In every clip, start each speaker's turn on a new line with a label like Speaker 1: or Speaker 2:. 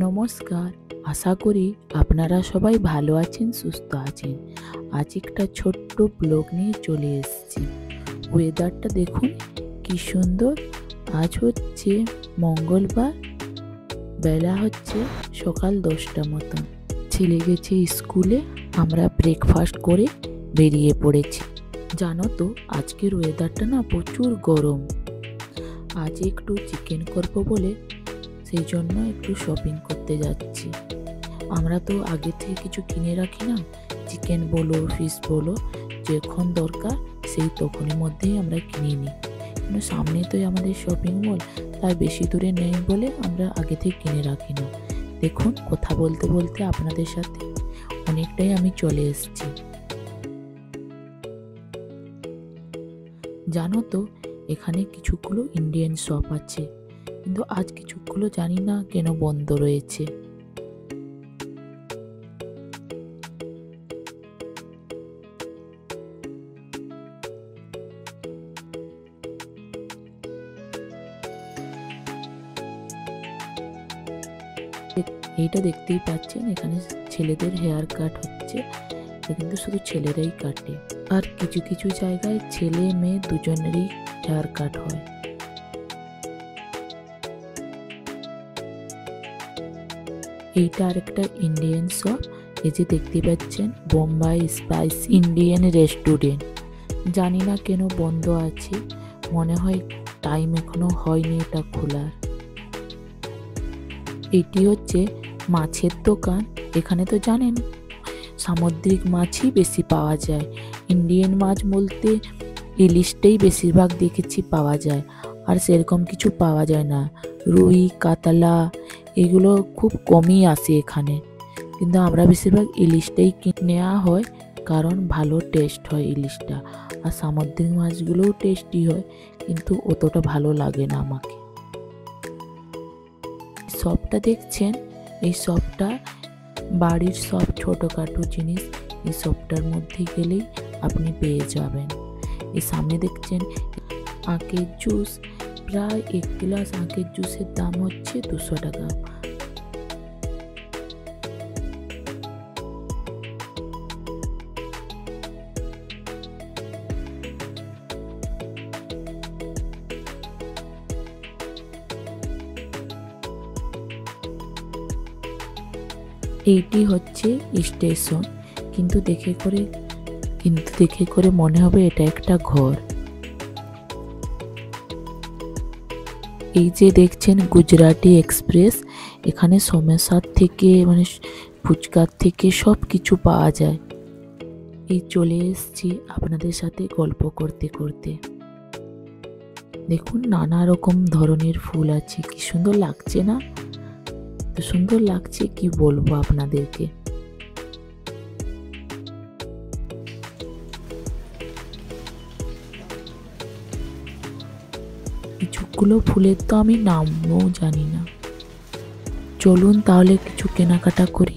Speaker 1: নমস্কার, আশা করি আপনারা সবাই ভালো আছেন, সুস্থ আছেন। আজ একটা ছোট্ট ব্লগ নিয়ে চলে এসেছি। ওয়েদারটা দেখুন কি সুন্দর। আজ হচ্ছে মঙ্গলবার, বেলা হচ্ছে সকাল 10টা মতন। ছেলে গেছে স্কুলে, আমরা ব্রেকফাস্ট করে বেরিয়ে পড়েছি। জানো তো আজকের ওয়েদারটা না প্রচুর গরম। আজ একটু চিকেন করব বলে সেই জন্য একটু শপিং করতে যাচ্ছি। আমরা তো আগে থেকে কিছু কিনে রাখি না, চিকেন বলো ফিশ বলো, যখন দরকার সেই তখনই মধ্যেই আমরা কিনে নিই। কিন্তু সামনে তো আমাদের শপিং মল, তাই বেশি দূরে নেই বলে আমরা আগে থেকে কিনে রাখি না। দেখুন কথা বলতে বলতে আপনাদের সাথে অনেকটাই আমি চলে এসেছি। জানো তো এখানে কিছুগুলো ইন্ডিয়ান শপ আছে, কিন্তু আজ কিছুগুলো জানি না কেন বন্ধ রয়েছে। এইটা দেখতেই পাচ্ছেন, এখানে ছেলেদের হেয়ার কাট হচ্ছে। এটা কিন্তু শুধু ছেলেরাই কাটে, আর কিছু কিছু জায়গায় ছেলে মেয়ে দুজনেরই হেয়ার কাট হয়। এইটা আরেকটা ইন্ডিয়ান শপ। এই যে দেখতে পাচ্ছেন বোম্বাই স্পাইস ইন্ডিয়ান রেস্টুরেন্ট। জানি না কেন বন্ধ আছে, মনে হয় টাইম এখনো হয়নি এটা খোলার। এটি হচ্ছে মাছের দোকান। এখানে তো জানেন সামুদ্রিক মাছই বেশি পাওয়া যায়। ইন্ডিয়ান মাছ বলতে ইলিশটাই বেশিরভাগ দেখেছি পাওয়া যায়, আর সেরকম কিছু পাওয়া যায় না। রুই কাতলা এগুলো খুব কমই আসে এখানে, কিন্তু আমরা বেশিরভাগ ইলিশটাই নেওয়া হয়, কারণ ভালো টেস্ট হয় ইলিশটা। আর সামুদ্রিক মাছগুলোও টেস্টি হয়, কিন্তু অতটা ভালো লাগে না আমাকে। শপটা দেখছেন, এই শপটা বাড়ির সব ছোটোখাটো জিনিস এই শপটার মধ্যে গেলেই আপনি পেয়ে যাবেন। এই সামনে দেখছেন আখের জুস, প্রায় 1 গ্লাস আখের জুসের দাম হচ্ছে 200 টাকা। এইটি হচ্ছে স্টেশন, কিন্তু দেখে করে মনে হবে এটা একটা ঘর। এই যে দেখছেন গুজরাটি এক্সপ্রেস, এখানে সমোসার থেকে মানে ফুচকার থেকে সব কিছু পাওয়া যায়। এই চলে এসেছি আপনাদের সাথে গল্প করতে করতে। দেখুন নানা রকম ধরনের ফুল আছে, কি সুন্দর লাগছে না? তো সুন্দর লাগছে কি বলবো আপনাদেরকে। কিছুগুলো ফুলের তো আমি নামও জানি না। চলুন তাহলে কিছু কেনাকাটা করি।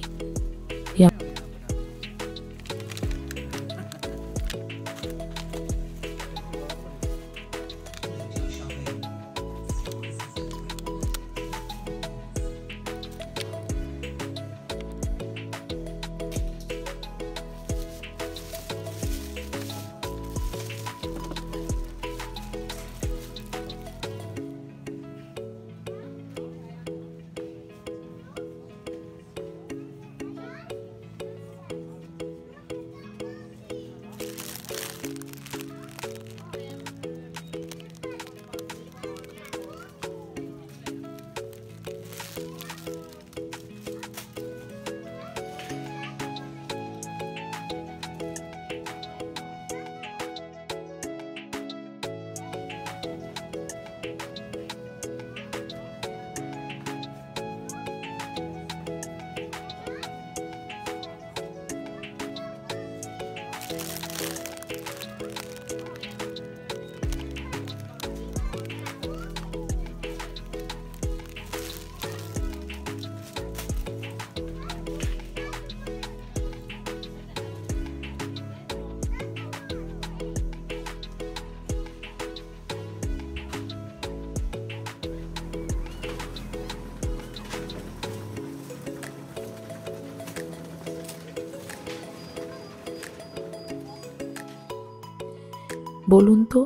Speaker 1: বলুন তো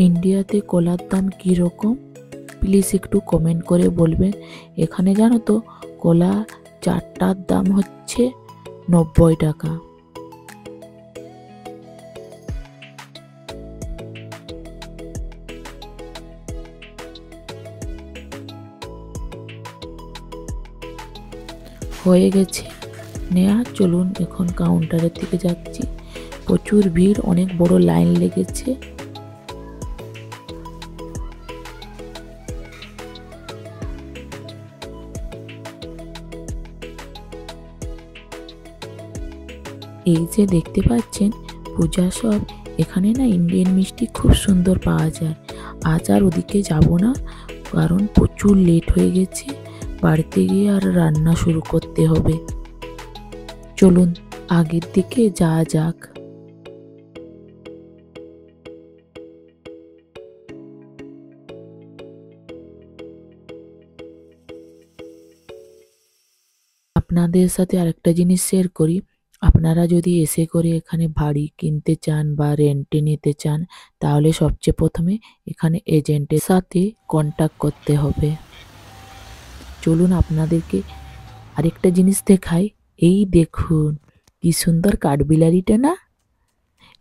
Speaker 1: ইন্ডিয়াতে কলার দাম কীরকম? প্লিজ একটু কমেন্ট করে বলবেন। এখানে জানো তো কলা চারটার দাম হচ্ছে 90 টাকা। হয়ে গেছে নেয়া, চলুন এখন কাউন্টারের দিকে যাচ্ছি। প্রচুর ভিড়, অনেক বড় লাইন লেগেছে। এই যে দেখতে পাচ্ছেন পূজা সব, এখানে না ইন্ডিয়ান মিষ্টি খুব সুন্দর পাওয়া যায়। আজ আর ওদিকে যাব না, কারণ প্রচুর লেট হয়ে গেছে। বাড়িতে গিয়ে আর রান্না শুরু করতে হবে। চলুন আগের দিকে যাওয়া যাক। আপনাদের সাথে আরেকটা জিনিস শেয়ার করি। আপনারা যদি এসে করে এখানে বাড়ি কিনতে চান বা রেন্টে নিতে চান, তাহলে সবচেয়ে প্রথমে এখানে এজেন্টের সাথে কন্ট্যাক্ট করতে হবে। চলুন আপনাদেরকে আরেকটা জিনিস দেখাই। এই দেখুন কি সুন্দর কাঠবিলারিটা না,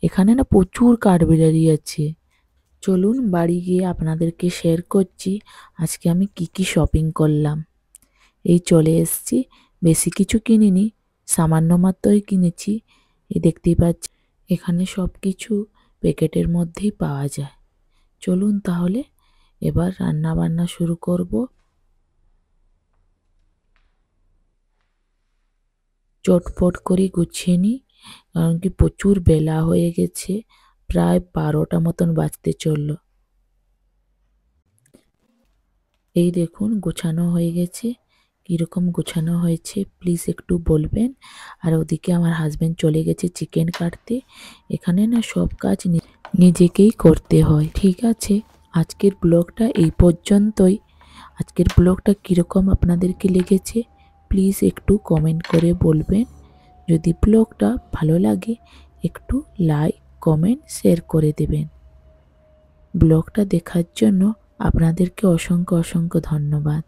Speaker 1: এখানে না প্রচুর কাঠবিলারি আছে। চলুন বাড়ি গিয়ে আপনাদেরকে শেয়ার করছি আজকে আমি কি কি শপিং করলাম। এই চলে এসেছি, বেশি কিছু কিনিনি, সামান্য মাত্রই কিনেছি। এই দেখতেই পাচ্ছি এখানে সব কিছু প্যাকেটের মধ্যেই পাওয়া যায়। চলুন তাহলে এবার রান্না বান্না শুরু করব। চটপট করে গুছিয়ে নিই, কারণ কি প্রচুর বেলা হয়ে গেছে, প্রায় 12টা মতন বাজতে চলল। এই দেখুন গোছানো হয়ে গেছে। কীরকম গোছানো হয়েছে প্লিজ একটু বলবেন। আর ওদিকে আমার হাজব্যান্ড চলে গেছে চিকেন কাটতে। এখানে না সব কাজ নিজেকেই করতে হয়। ঠিক আছে, আজকের ব্লগটা এই পর্যন্তই। আজকের ব্লগটা কীরকম আপনাদেরকে লেগেছে প্লিজ একটু কমেন্ট করে বলবেন। যদি ব্লগটা ভালো লাগে একটু লাইক কমেন্ট শেয়ার করে দেবেন। ব্লগটা দেখার জন্য আপনাদেরকে অসংখ্য অসংখ্য ধন্যবাদ।